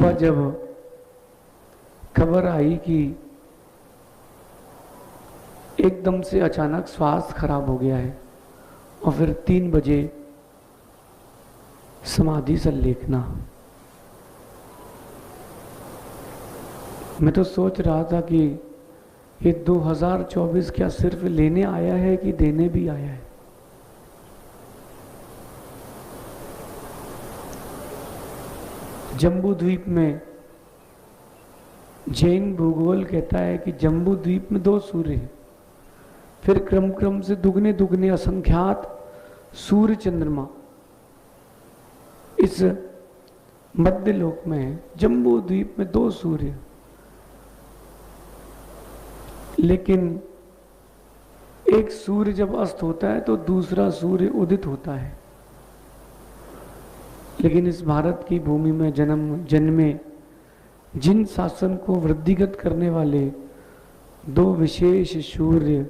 सुबह जब खबर आई कि एकदम से अचानक स्वास्थ्य खराब हो गया है और फिर 3 बजे समाधि संलेखना, मैं तो सोच रहा था कि ये 2024 क्या सिर्फ लेने आया है कि देने भी आया है। जम्बू द्वीप में जैन भूगोल कहता है कि जम्बू द्वीप में 2 सूर्य हैं, फिर क्रम क्रम से दुगने दुगने असंख्यात सूर्य चंद्रमा इस मध्य लोक में है। जम्बू द्वीप में 2 सूर्य, लेकिन एक सूर्य जब अस्त होता है तो दूसरा सूर्य उदित होता है। लेकिन इस भारत की भूमि में जन्मे जिन शासन को वृद्धिगत करने वाले 2 विशेष सूर्य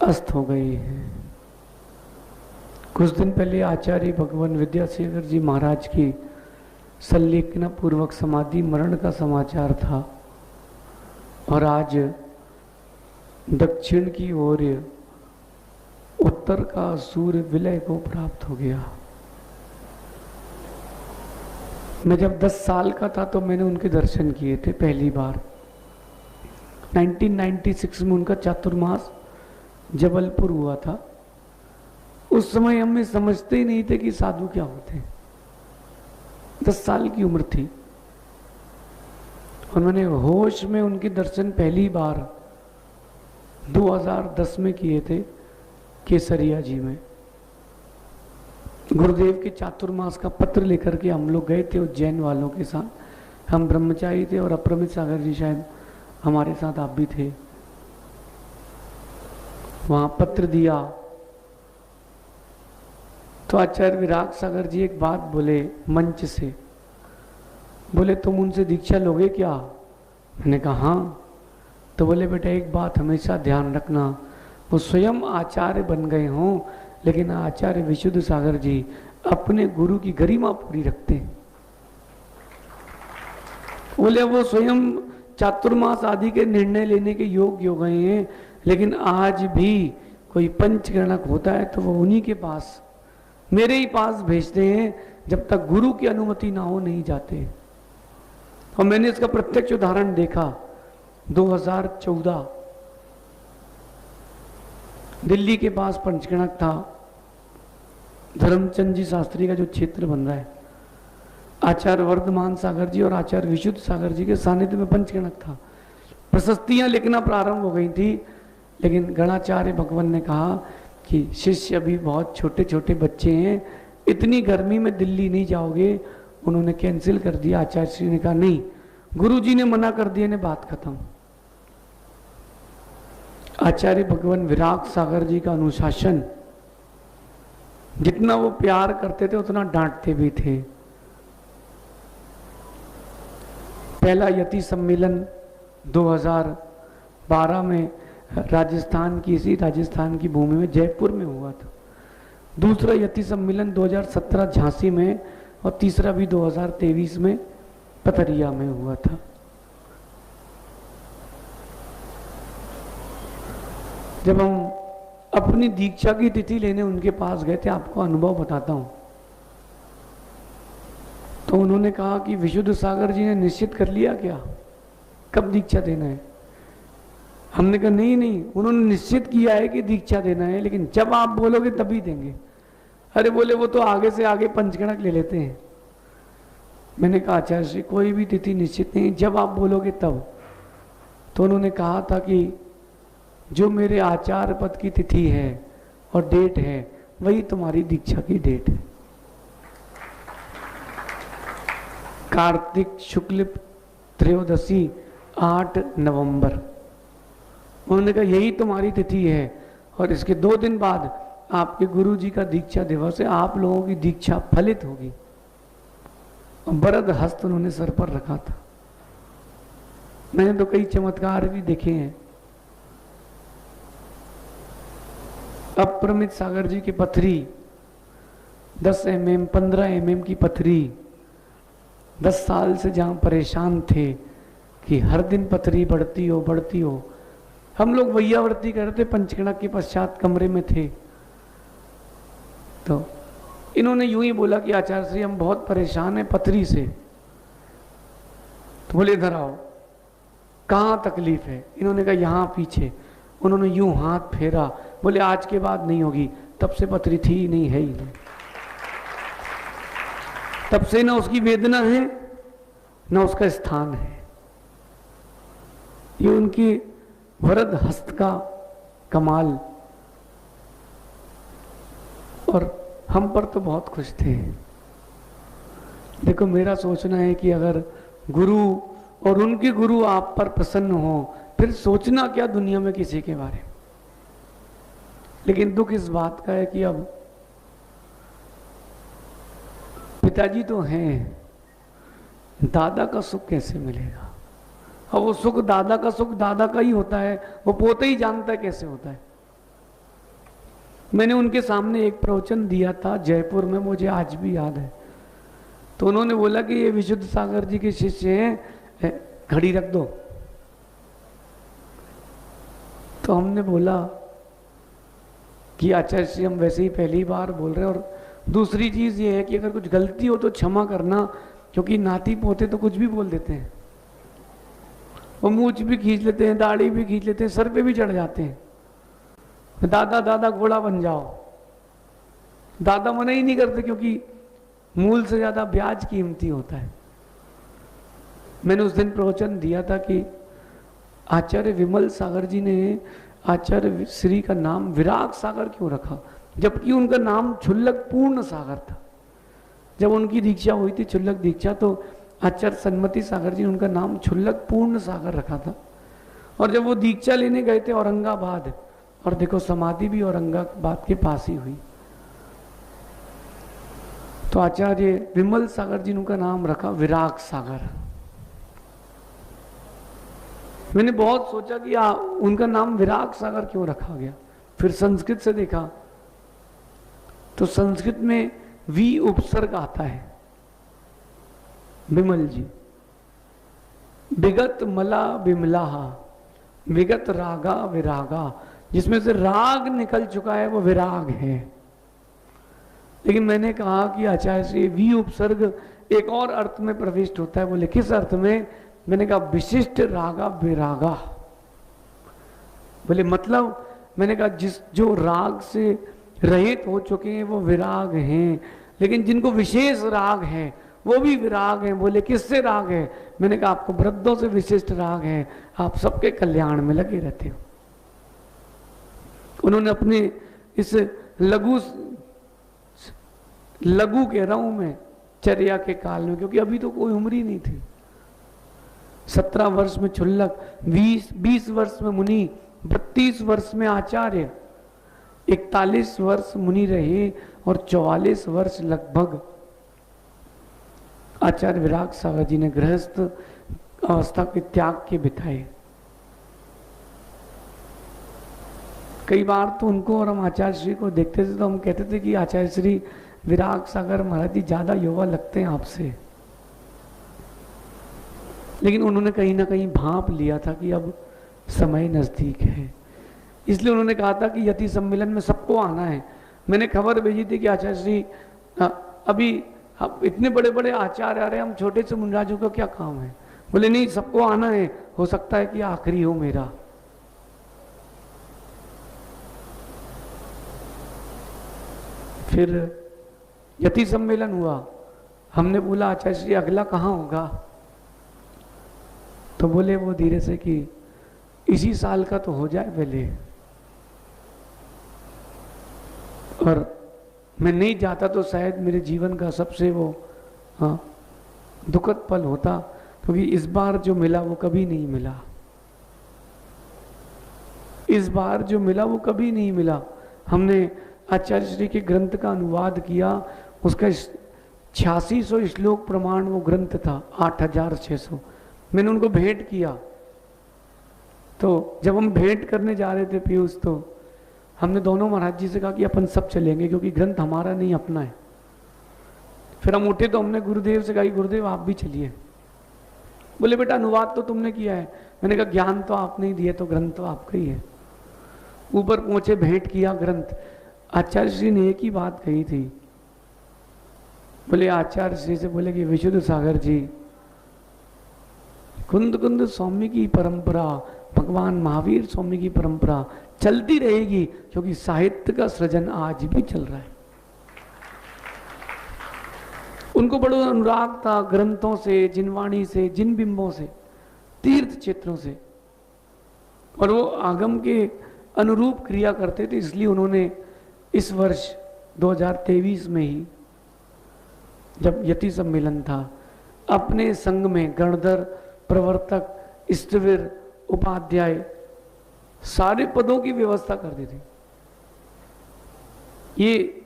अस्त हो गए हैं। कुछ दिन पहले आचार्य भगवान विद्यासागर जी महाराज की संलेखना पूर्वक समाधि मरण का समाचार था और आज दक्षिण की ओर उत्तर का सूर्य विलय को प्राप्त हो गया। मैं जब 10 साल का था तो मैंने उनके दर्शन किए थे पहली बार। 1996 में उनका चातुर्मास जबलपुर हुआ था। उस समय हमें समझते ही नहीं थे कि साधु क्या होते हैं। 10 साल की उम्र थी और मैंने होश में उनके दर्शन पहली बार 2010 में किए थे केसरिया जी में। गुरुदेव के चातुर्मास का पत्र लेकर के हम लोग गए थे उज्जैन वालों के साथ। हम ब्रह्मचारी थे और अप्रमित सागर जी शायद हमारे साथ आप भी थे। वहां पत्र दिया तो आचार्य विराग सागर जी एक बात बोले मंच से, बोले तुम उनसे दीक्षा लोगे क्या? मैंने कहा हाँ। तो बोले बेटा एक बात हमेशा ध्यान रखना, वो स्वयं आचार्य बन गए हों लेकिन आचार्य विशुद्ध सागर जी अपने गुरु की गरिमा पूरी रखते हैं। बोले वो स्वयं चातुर्मास आदि के निर्णय लेने के योग्य हो गए हैं, लेकिन आज भी कोई पंचगणक होता है तो वो उन्हीं के पास, मेरे ही पास भेजते हैं। जब तक गुरु की अनुमति ना हो नहीं जाते। और मैंने इसका प्रत्यक्ष उदाहरण देखा। 2014 दिल्ली के पास पंचगणक था, धर्मचंद जी शास्त्री का जो क्षेत्र बन रहा है, आचार्य वर्धमान सागर जी और आचार्य विशुद्ध सागर जी के सानिध्य में पंचगणक था। प्रशस्तियां लिखना प्रारंभ हो गई थी, लेकिन गणाचार्य भगवान ने कहा कि शिष्य अभी बहुत छोटे छोटे बच्चे हैं, इतनी गर्मी में दिल्ली नहीं जाओगे। उन्होंने कैंसिल कर दिया। आचार्य श्री ने कहा नहीं, गुरुजी ने मना कर दिया ने बात खत्म। आचार्य भगवान विराग सागर जी का अनुशासन, जितना वो प्यार करते थे उतना डांटते भी थे। पहला यति सम्मेलन 2012 में राजस्थान की, इसी राजस्थान की भूमि में जयपुर में हुआ था। दूसरा यति सम्मेलन 2017 झांसी में और तीसरा भी 2023 में पथरिया में हुआ था। जब हम अपनी दीक्षा की तिथि लेने उनके पास गए थे, आपको अनुभव बताता हूं, तो उन्होंने कहा कि विशुद्ध सागर जी ने निश्चित कर लिया क्या कब दीक्षा देना है? हमने कहा नहीं नहीं, उन्होंने निश्चित किया है कि दीक्षा देना है, लेकिन जब आप बोलोगे तभी देंगे। अरे बोले वो तो आगे से आगे पंचगणक ले लेते हैं। मैंने कहा आचार्य श्री कोई भी तिथि निश्चित नहीं, जब आप बोलोगे तब। तो उन्होंने कहा था कि जो मेरे आचार्य पद की तिथि है और डेट है वही तुम्हारी दीक्षा की डेट है। कार्तिक शुक्ल त्रयोदशी 8 नवंबर। उन्होंने कहा यही तुम्हारी तिथि है और इसके 2 दिन बाद आपके गुरु जी का दीक्षा दिवस है, आप लोगों की दीक्षा फलित होगी। वरद हस्त उन्होंने सर पर रखा था। मैंने तो कई चमत्कार भी देखे हैं। अप्रमित सागर जी की पथरी 10 mm 15 mm की पथरी, 10 साल से जहाँ परेशान थे कि हर दिन पथरी बढ़ती हो बढ़ती हो। हम लोग वैयावर्ती कर रहे थे, पंचकड़ा के पश्चात कमरे में थे, तो इन्होंने यूं ही बोला कि आचार्य श्री हम बहुत परेशान हैं पथरी से। तो बोले इधर आओ, कहाँ तकलीफ है? इन्होंने कहा यहाँ पीछे। उन्होंने यूं हाथ फेरा, बोले आज के बाद नहीं होगी। तब से पथरी थी ही नहीं, है ही नहीं। तब से ना उसकी वेदना है ना उसका स्थान है। ये उनकी वरद हस्त का कमाल। और हम पर तो बहुत खुश थे। देखो मेरा सोचना है कि अगर गुरु और उनके गुरु आप पर प्रसन्न हो, फिर सोचना क्या दुनिया में किसी के बारे में। लेकिन दुख इस बात का है कि अब पिताजी तो हैं, दादा का सुख कैसे मिलेगा? और वो सुख दादा का सुख दादा का ही होता है, वो पोते ही जानता है कैसे होता है। मैंने उनके सामने एक प्रवचन दिया था जयपुर में, मुझे आज भी याद है। तो उन्होंने बोला कि ये विशुद्ध सागर जी के शिष्य हैं, घड़ी रख दो। तो हमने बोला कि आचार्य श्री हम वैसे ही पहली बार बोल रहे हैं, और दूसरी चीज ये है कि अगर कुछ गलती हो तो क्षमा करना, क्योंकि नाती पोते तो कुछ भी बोल देते हैं। वो मूंछ भी खींच लेते हैं, दाढ़ी भी खींच लेते हैं, सर पे भी चढ़ जाते हैं। दादा दादा घोड़ा बन जाओ, दादा मना ही नहीं करते, क्योंकि मूल से ज्यादा ब्याज कीमती होता है। मैंने उस दिन प्रवचन दिया था कि आचार्य विमल सागर जी ने आचार्य श्री का नाम विराग सागर क्यों रखा, जबकि उनका नाम क्षुल्लक पूर्ण सागर था। जब उनकी दीक्षा हुई थी क्षुल्लक दीक्षा, तो आचार्य सन्मति सागर जी ने उनका नाम क्षुल्लक पूर्ण सागर रखा था। और जब वो दीक्षा लेने गए थे औरंगाबाद, और देखो समाधि भी औरंगाबाद के पास ही हुई, तो आचार्य विमल सागर जी ने उनका नाम रखा विराग सागर। मैंने बहुत सोचा कि उनका नाम विराग सागर क्यों रखा गया। फिर संस्कृत से देखा तो संस्कृत में वी उपसर्ग आता है। विमल जी, विगत मला विमलाहा, विगत रागा विरागा, जिसमें से राग निकल चुका है वो विराग है। लेकिन मैंने कहा कि आचार्य श्री वी उपसर्ग एक और अर्थ में प्रविष्ट होता है। बोले किस अर्थ में? मैंने कहा विशिष्ट रागा विरागा। बोले मतलब? मैंने कहा जो राग से रहित हो चुके हैं वो विराग हैं, लेकिन जिनको विशेष राग है वो भी विराग हैं। बोले किससे राग है? मैंने कहा आपको वृद्धों से विशिष्ट राग है, आप सबके कल्याण में लगे रहते हो। उन्होंने अपने इस लघु कह रहा हूं मैं, चर्या के काल में, क्योंकि अभी तो कोई उम्र ही नहीं थी। 17 वर्ष में क्षुल्लक, 20 वर्ष में मुनि, 32 वर्ष में आचार्य, 41 वर्ष मुनि रहे और 44 वर्ष लगभग आचार्य विराग सागर जी ने गृहस्थ अवस्था के त्याग के बिताए। कई बार तो उनको और हम आचार्य श्री को देखते थे तो हम कहते थे कि आचार्य श्री विराग सागर महाराज जी ज्यादा युवा लगते हैं आपसे। लेकिन उन्होंने कहीं ना कहीं भांप लिया था कि अब समय नजदीक है, इसलिए उन्होंने कहा था कि यति सम्मेलन में सबको आना है। मैंने खबर भेजी थी कि आचार्य श्री अभी अब इतने बड़े बड़े आचार्य आ रहे हैं, हम छोटे से मुनिराजों का क्या काम है? बोले नहीं, सबको आना है, हो सकता है कि आखिरी हो मेरा। फिर यति सम्मेलन हुआ, हमने बोला आचार्य श्री अगला कहाँ होगा? तो बोले वो धीरे से कि इसी साल का तो हो जाए पहले। और मैं नहीं जाता तो शायद मेरे जीवन का सबसे वो दुखद पल होता, क्योंकि इस बार जो मिला वो कभी नहीं मिला। इस बार जो मिला वो कभी नहीं मिला। हमने आचार्य श्री के ग्रंथ का अनुवाद किया, उसका 8600 श्लोक प्रमाण वो ग्रंथ था, 8600। मैंने उनको भेंट किया। तो जब हम भेंट करने जा रहे थे पीयूष, तो हमने दोनों महाराज जी से कहा कि अपन सब चलेंगे, क्योंकि ग्रंथ हमारा नहीं अपना है। फिर हम उठे तो हमने गुरुदेव से कहा गुरुदेव आप भी चलिए। बोले बेटा अनुवाद तो तुमने किया है। मैंने कहा ज्ञान तो आपने ही दिया, तो ग्रंथ तो आपका ही है। ऊपर पहुंचे, भेंट किया ग्रंथ। आचार्य श्री ने एक ही बात कही थी। बोले आचार्य श्री से बोले कि विशुद्ध सागर जी, कुंद कुंद स्वामी की परंपरा, भगवान महावीर स्वामी की परंपरा चलती रहेगी, क्योंकि साहित्य का सृजन आज भी चल रहा है। उनको बड़ा अनुराग था ग्रंथों से, जिनवाणी से, जिन बिंबों से, तीर्थ क्षेत्रों से, और वो आगम के अनुरूप क्रिया करते थे। इसलिए उन्होंने इस वर्ष 2023 में ही, जब यति सम्मेलन था, अपने संघ में गणधर, प्रवर्तक, स्थविर, उपाध्याय सारे पदों की व्यवस्था कर दी थी। ये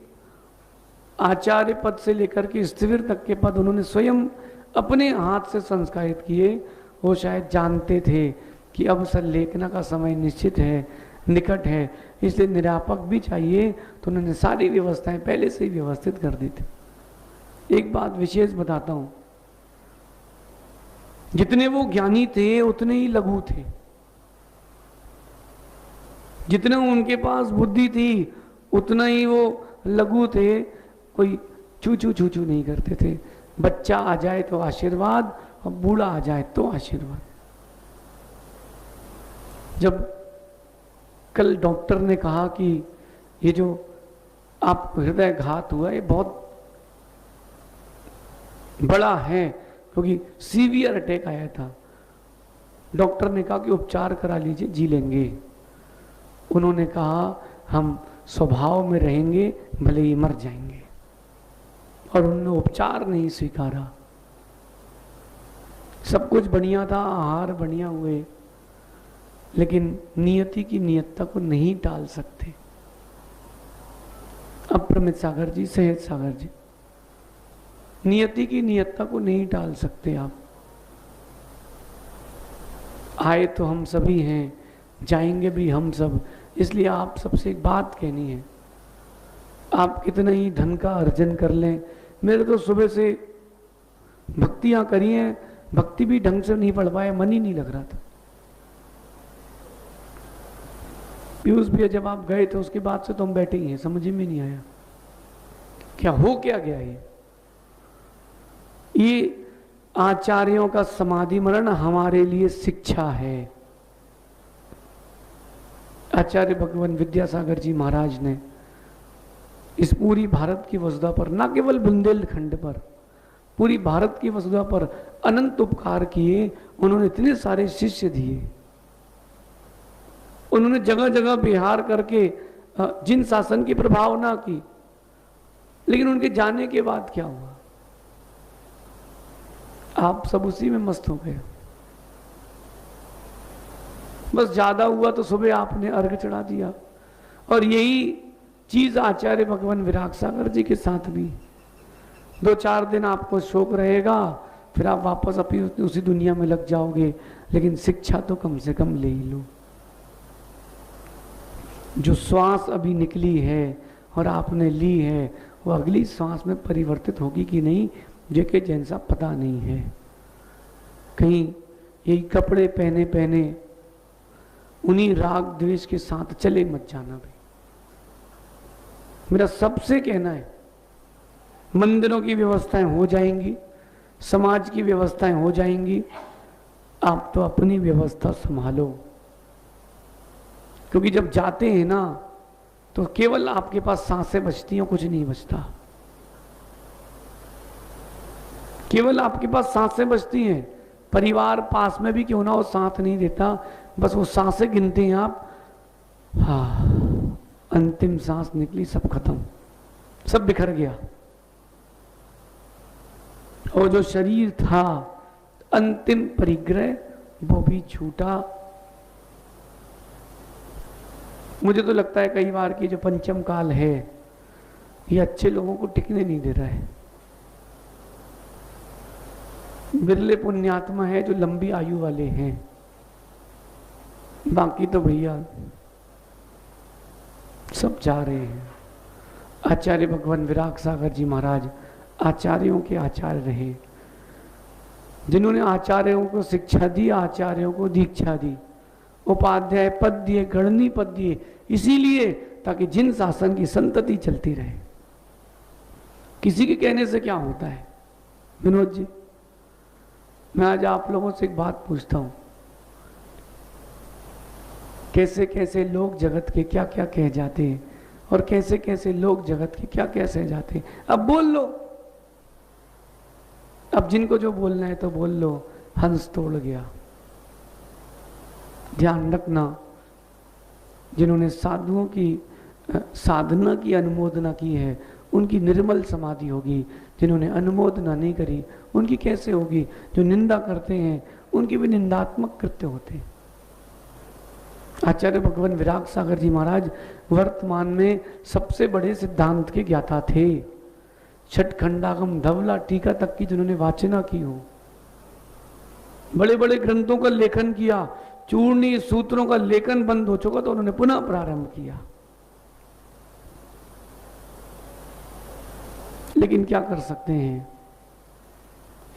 आचार्य पद से लेकर के स्थविर तक के पद उन्होंने स्वयं अपने हाथ से संस्कारित किए। वो शायद जानते थे कि अब संलेखना का समय निश्चित है, निकट है, इसलिए निरापक भी चाहिए, तो उन्होंने सारी व्यवस्थाएं पहले से ही व्यवस्थित कर दी थी। एक बात विशेष बताता हूं, जितने वो ज्ञानी थे उतने ही लघु थे। जितने उनके पास बुद्धि थी उतना ही वो लघु थे। कोई चू चू चू चू नहीं करते थे। बच्चा आ जाए तो आशीर्वाद, और बूढ़ा आ जाए तो आशीर्वाद। जब कल डॉक्टर ने कहा कि ये जो आपको हृदय घात हुआ है बहुत बड़ा है, क्योंकि सीवियर अटैक आया था, डॉक्टर ने कहा कि उपचार करा लीजिए, जी लेंगे। उन्होंने कहा हम स्वभाव में रहेंगे, भले ही मर जाएंगे, और उन्होंने उपचार नहीं स्वीकारा। सब कुछ बढ़िया था, आहार बढ़िया हुए, लेकिन नियति की नियतता को नहीं टाल सकते। अप्रमित सागर जी, सहेज सागर जी, नियति की नियतता को नहीं टाल सकते आप। आए तो हम सभी हैं, जाएंगे भी हम सब। इसलिए आप सबसे एक बात कहनी है, आप कितना ही धन का अर्जन कर लें, मेरे तो सुबह से भक्तियां करी हैं, भक्ति भी ढंग से नहीं पढ़ पाए, मन ही नहीं लग रहा था। पीयूष भैया जब आप गए थे उसके बाद से तो हम बैठे ही हैं, समझ में नहीं आया क्या हो क्या गया। ये आचार्यों का समाधि मरण हमारे लिए शिक्षा है। आचार्य भगवान विद्यासागर जी महाराज ने इस पूरी भारत की वसुधा पर, न केवल बुंदेलखंड पर, पूरी भारत की वसुधा पर अनंत उपकार किए। उन्होंने इतने सारे शिष्य दिए, उन्होंने जगह जगह बिहार करके जिन शासन की प्रभावना की, लेकिन उनके जाने के बाद क्या हुआ? आप सब उसी में मस्त हो गए। बस ज्यादा हुआ तो सुबह आपने अर्घ चढ़ा दिया, और यही चीज आचार्य भगवान विराग सागर जी के साथ भी। 2-4 दिन आपको शोक रहेगा, फिर आप वापस अपनी उसी दुनिया में लग जाओगे, लेकिन शिक्षा तो कम से कम ले ही लो। जो श्वास अभी निकली है और आपने ली है, वो अगली श्वास में परिवर्तित होगी कि नहीं, जेके जैसा पता नहीं है। कहीं यही कपड़े पहने पहने उन्हीं राग द्वेष के साथ चले मत जाना भाई। मेरा सबसे कहना है, मंदिरों की व्यवस्थाएं हो जाएंगी, समाज की व्यवस्थाएं हो जाएंगी, आप तो अपनी व्यवस्था संभालो। क्योंकि जब जाते हैं ना तो केवल आपके पास सांसें बचती हैं, कुछ नहीं बचता। केवल आपके पास सांसें बचती हैं। परिवार पास में भी क्यों ना हो, साथ नहीं देता, बस वो सांसें गिनते हैं आप। हाँ, अंतिम सांस निकली, सब खत्म, सब बिखर गया। और जो शरीर था, अंतिम परिग्रह, वो भी छूटा। मुझे तो लगता है कई बार कि जो पंचम काल है, ये अच्छे लोगों को टिकने नहीं दे रहा है। बिरले पुण्यात्मा है जो लंबी आयु वाले हैं, बाकी तो भैया सब जा रहे हैं। आचार्य भगवान विराग सागर जी महाराज आचार्यों के आचार्य रहे, जिन्होंने आचार्यों को शिक्षा दी, आचार्यों को दीक्षा दी, उपाध्याय पद दिए, गणनी पद दिए, इसीलिए ताकि जिन शासन की संतति चलती रहे। किसी के कहने से क्या होता है विनोद जी? मैं आज आप लोगों से एक बात पूछता हूं, कैसे कैसे लोग जगत के क्या क्या कह जाते हैं और कैसे कैसे लोग जगत के क्या क्या सह जाते हैं। अब बोल लो, अब जिनको जो बोलना है तो बोल लो। हंस तोड़ गया। ध्यान रखना, जिन्होंने साधुओं की साधना की अनुमोदना की है उनकी निर्मल समाधि होगी, जिन्होंने अनुमोदना नहीं करी उनकी कैसे होगी? जो निंदा करते हैं उनकी भी निंदात्मक कृत्य होते हैं। आचार्य भगवान विराग सागर जी महाराज वर्तमान में सबसे बड़े सिद्धांत के ज्ञाता थे। छठखंडागम धवला टीका तक की जिन्होंने वाचना की हो, बड़े बड़े ग्रंथों का लेखन किया, चूर्णी सूत्रों का लेखन बंद हो चुका तो उन्होंने पुनः प्रारंभ किया। लेकिन क्या कर सकते हैं,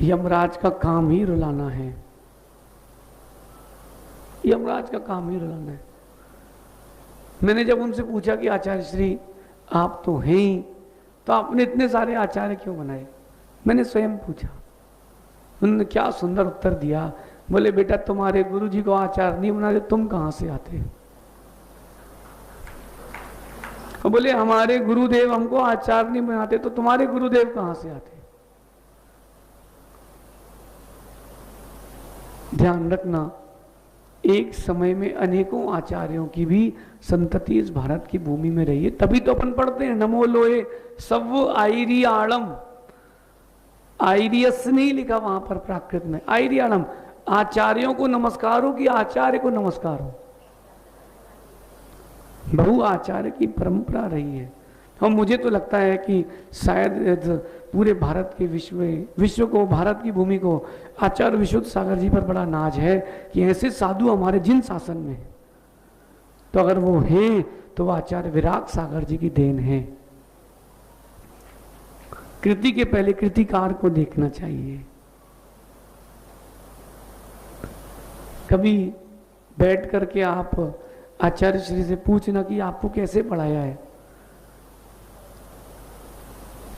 यमराज का काम ही रुलाना है, यमराज का काम ही रुलाना है। मैंने जब उनसे पूछा कि आचार्य श्री आप तो हैं ही, तो आपने इतने सारे आचार्य क्यों बनाए? मैंने स्वयं पूछा। उन्होंने क्या सुंदर उत्तर दिया। बोले बेटा तुम्हारे गुरु जी को आचार्य नहीं बनाते, तुम कहां से आते? और बोले हमारे गुरुदेव हमको आचार्य नहीं बनाते तो तुम्हारे गुरुदेव कहां से आते? ध्यान रखना, एक समय में अनेकों आचार्यों की भी संतति इस भारत की भूमि में रही है। तभी तो अपन पढ़ते हैं नमो लोए सव आईरियाणम। आईरियस नहीं लिखा वहां पर प्राकृत में, आईरियाणम। आचार्यों को नमस्कार हो कि आचार्य को नमस्कार हो? बहु आचार्य की परंपरा रही है। और मुझे तो लगता है कि शायद पूरे भारत के विश्व को, भारत की भूमि को आचार्य विशुद्ध सागर जी पर बड़ा नाज है कि ऐसे साधु हमारे जिन शासन में है, तो अगर वो हैं तो वो आचार्य विराग सागर जी की देन है। कृति के पहले कृतिकार को देखना चाहिए। कभी बैठ करके आप आचार्य श्री से पूछना कि आपको कैसे पढ़ाया है।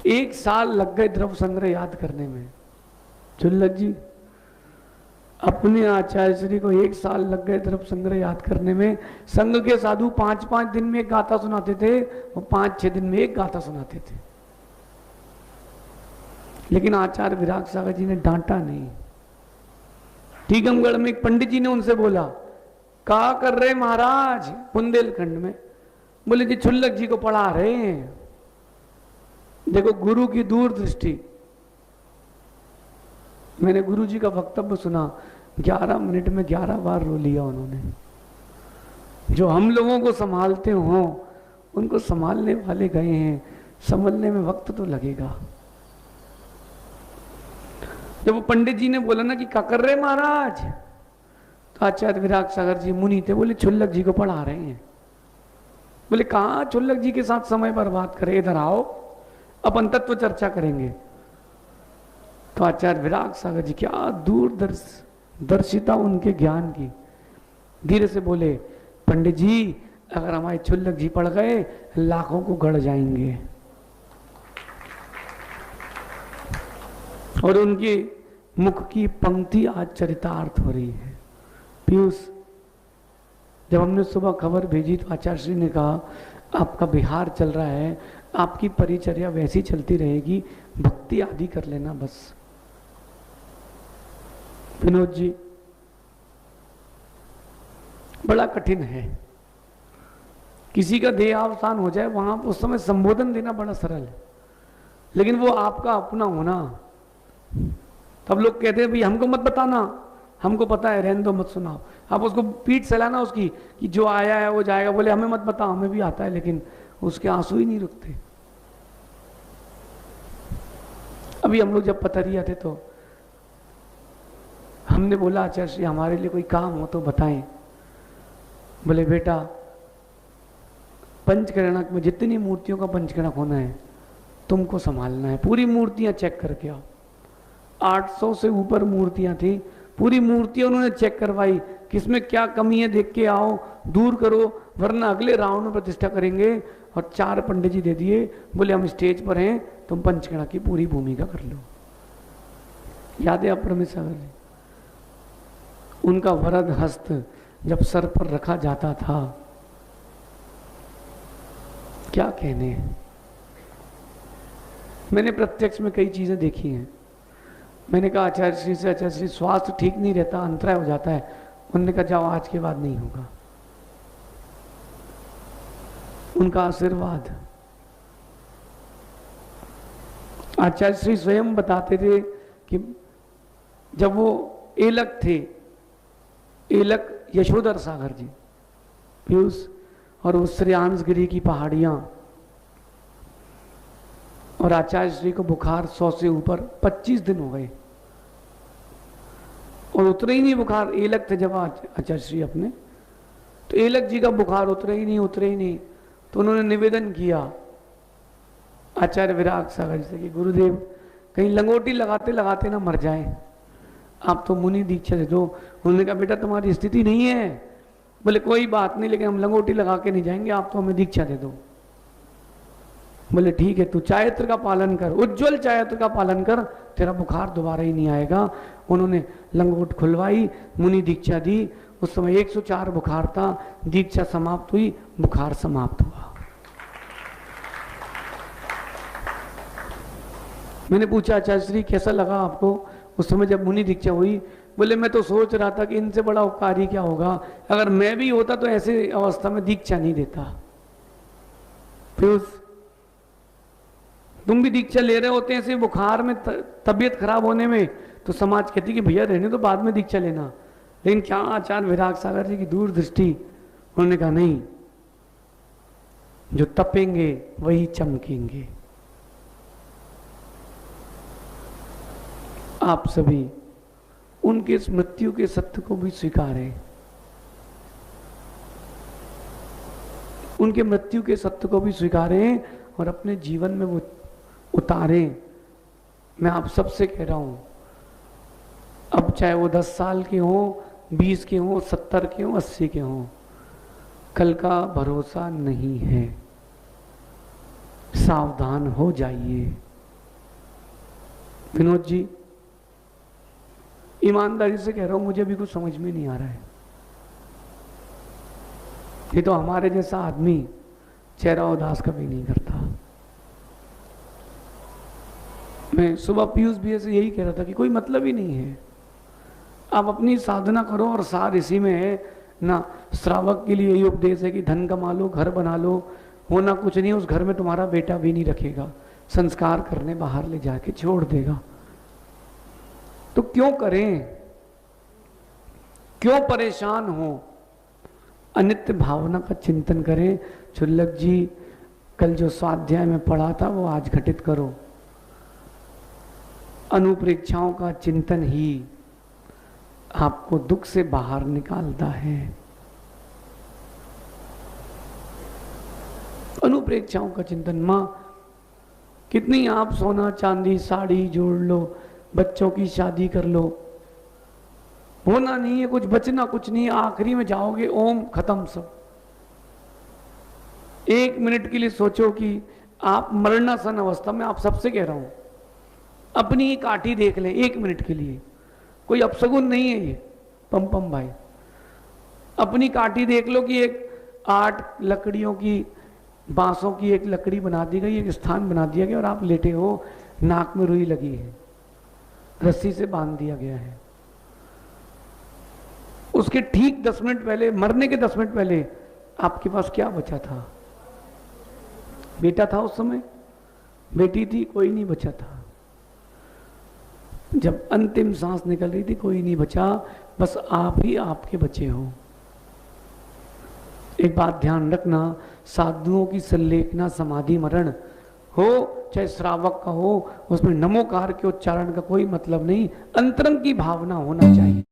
1 साल लग गए द्रव्य संग्रह याद करने में। चुल्लक जी अपने आचार्य श्री को 1 साल लग गए द्रव्य संग्रह याद करने में। संघ के साधु 5-5 दिन में एक गाथा सुनाते थे, वो 5-6 दिन में एक गाथा सुनाते थे। लेकिन आचार्य विराग सागर जी ने डांटा नहीं। टीकमगढ़ में एक पंडित जी ने उनसे बोला, क्या कर रहे महाराज? बुंदेलखंड में। बोले जी चुल्लक जी को पढ़ा रहे हैं। देखो गुरु की दूरदृष्टि। मैंने गुरु जी का वक्तव्य सुना, 11 मिनट में 11 बार रो लिया उन्होंने। जो हम लोगों को संभालते हो उनको संभालने वाले गए हैं, संभलने में वक्त तो लगेगा। जब वो पंडित जी ने बोला ना कि क्या कर रहे महाराज, तो आचार्य विराग सागर जी मुनि थे, बोले चुल्लक जी को पढ़ा रहे हैं। बोले कहाँ चुल्लक जी के साथ समय बर्बाद करे, इधर आओ अपन तत्व चर्चा करेंगे। तो आचार्य विराग सागर जी क्या दूरदर्शिता उनके ज्ञान की। धीरे से बोले पंडित जी अगर हमारे चुल्लक जी पढ़ गए लाखों को गढ़ जाएंगे। और उनकी मुख की पंक्ति आज चरितार्थ हो रही है। पीयूष, जब हमने सुबह खबर भेजी तो आचार्य श्री ने कहा आपका बिहार चल रहा है, आपकी परिचर्या वैसी चलती रहेगी, भक्ति आदि कर लेना बस। विनोद जी बड़ा कठिन है, किसी का देहावसान हो जाए वहां उस समय संबोधन देना बड़ा सरल है, लेकिन वो आपका अपना होना। तब लोग कहते हैं भाई हमको मत बताना, हमको पता है, रहने दो मत सुनाओ। आप उसको पीठ सहलाना उसकी कि जो आया है वो जाएगा। बोले हमें मत बताओ, हमें भी आता है, लेकिन उसके आंसू ही नहीं रुकते। अभी हम लोग जब पथरिया थे तो हमने बोला आचार्य श्री हमारे लिए कोई काम हो तो बताएं। बोले बेटा पंचकर्णक में जितनी मूर्तियों का पंचकर्णक होना है तुमको संभालना है। पूरी मूर्तियां चेक करके आओ। 800 से ऊपर मूर्तियां थी, पूरी मूर्तियां उन्होंने चेक करवाई, किसमें क्या कमी है देख के आओ, दूर करो, वरना अगले राउंड में प्रतिष्ठा करेंगे। और 4 पंडित जी दे दिए, बोले हम स्टेज पर हैं, तुम पंचकड़ा की पूरी भूमिका कर लो। याद है अप्रमित सागर जी? उनका वरद हस्त जब सर पर रखा जाता था, क्या कहने। मैंने प्रत्यक्ष में कई चीजें देखी हैं। मैंने कहा आचार्य श्री से, आचार्य श्री स्वास्थ्य ठीक नहीं रहता, अंतराय हो जाता है। उन्होंने कहा जाओ आज के बाद नहीं होगा। उनका आशीर्वाद। आचार्य श्री स्वयं बताते थे कि जब वो एलक थे, एलक यशोधर सागर जी, पीयूष, और उस श्रेयांसगिरी की पहाड़ियां, और आचार्य श्री को बुखार 100 से ऊपर 25 दिन हो गए और उतरे ही नहीं बुखार। एलक थे जब आचार्य श्री अपने, तो एलक जी का बुखार उतरे ही नहीं। तो उन्होंने निवेदन किया आचार्य विराग सागर जी से कि गुरुदेव कहीं लंगोटी लगाते लगाते ना मर जाए, आप तो मुनि दीक्षा दे दो। उन्होंने कहा बेटा तुम्हारी स्थिति नहीं है। बोले कोई बात नहीं, लेकिन हम लंगोटी लगा के नहीं जाएंगे, आप तो हमें दीक्षा दे दो। बोले ठीक है, तू चायत्र का पालन कर, उज्जवल चायत्र का पालन कर, तेरा बुखार दोबारा ही नहीं आएगा। उन्होंने लंगोट खुलवाई, मुनि दीक्षा दी। उस समय 104 बुखार था, दीक्षा समाप्त हुई, बुखार समाप्त हुआ। मैंने पूछा आचार्य श्री कैसा लगा आपको उस समय जब मुनि दीक्षा हुई? बोले मैं तो सोच रहा था कि इनसे बड़ा उपकारी क्या होगा, अगर मैं भी होता तो ऐसे अवस्था में दीक्षा नहीं देता। फिर तुम भी दीक्षा ले रहे होते हैं ऐसे बुखार में, तबीयत खराब होने में, तो समाज कहती कि भैया रहने तो बाद में दीक्षा लेना। लेकिन क्या आचार्य विराग सागर जी की दूरदृष्टि, उन्होंने कहा नहीं, जो तपेंगे वही चमकेंगे। आप सभी उनके इस मृत्यु के सत्य को भी स्वीकारें, उनके मृत्यु के सत्य को भी स्वीकारें और अपने जीवन में वो उतारें। मैं आप सबसे कह रहा हूं, अब चाहे वो 10 साल के हों, 20 के हों, 70 के हों, 80 के हों, कल का भरोसा नहीं है। सावधान हो जाइए। विनोद जी, ईमानदारी से कह रहा हूं, मुझे भी कुछ समझ में नहीं आ रहा है। ये तो हमारे जैसा आदमी चेहरा उदास कभी नहीं करता। मैं सुबह पीयूष भी ऐसे यही कह रहा था कि कोई मतलब ही नहीं है, आप अपनी साधना करो और सार इसी में है ना। श्रावक के लिए यही उपदेश है कि धन कमा लो, घर बना लो, होना कुछ नहीं, उस घर में तुम्हारा बेटा भी नहीं रखेगा, संस्कार करने बाहर ले जाके छोड़ देगा। तो क्यों करें, क्यों परेशान हो? अनित्य भावना का चिंतन करें। चुल्लक जी, कल जो स्वाध्याय में पढ़ा था वो आज घटित करो। अनुप्रेक्षाओं का चिंतन ही आपको दुख से बाहर निकालता है। अनुप्रेक्षाओं का चिंतन। मां, कितनी आप सोना चांदी साड़ी जोड़ लो, बच्चों की शादी कर लो, होना नहीं है कुछ, बचना कुछ नहीं, आखिरी में जाओगे ओम, खत्म सब। 1 मिनट के लिए सोचो कि आप मरणासन अवस्था में, आप सबसे कह रहा हूं, अपनी ही काठी देख लें 1 मिनट के लिए। कोई अपशगुन नहीं है ये पम भाई। अपनी काठी देख लो कि एक 8 लकड़ियों की, बांसों की एक लकड़ी बना दी गई, एक स्थान बना दिया गया और आप लेटे हो, नाक में रुई लगी है, रस्सी से बांध दिया गया है। उसके ठीक 10 मिनट पहले, मरने के 10 मिनट पहले आपके पास क्या बचा था? बेटा था उस समय, बेटी थी, कोई नहीं बचा था। जब अंतिम सांस निकल रही थी कोई नहीं बचा, बस आप ही आपके बचे हो। एक बात ध्यान रखना, साधुओं की संलेखना समाधि मरण हो चाहे श्रावक का हो, उसमें नमोकार के उच्चारण का कोई मतलब नहीं, अंतरंग की भावना होना चाहिए।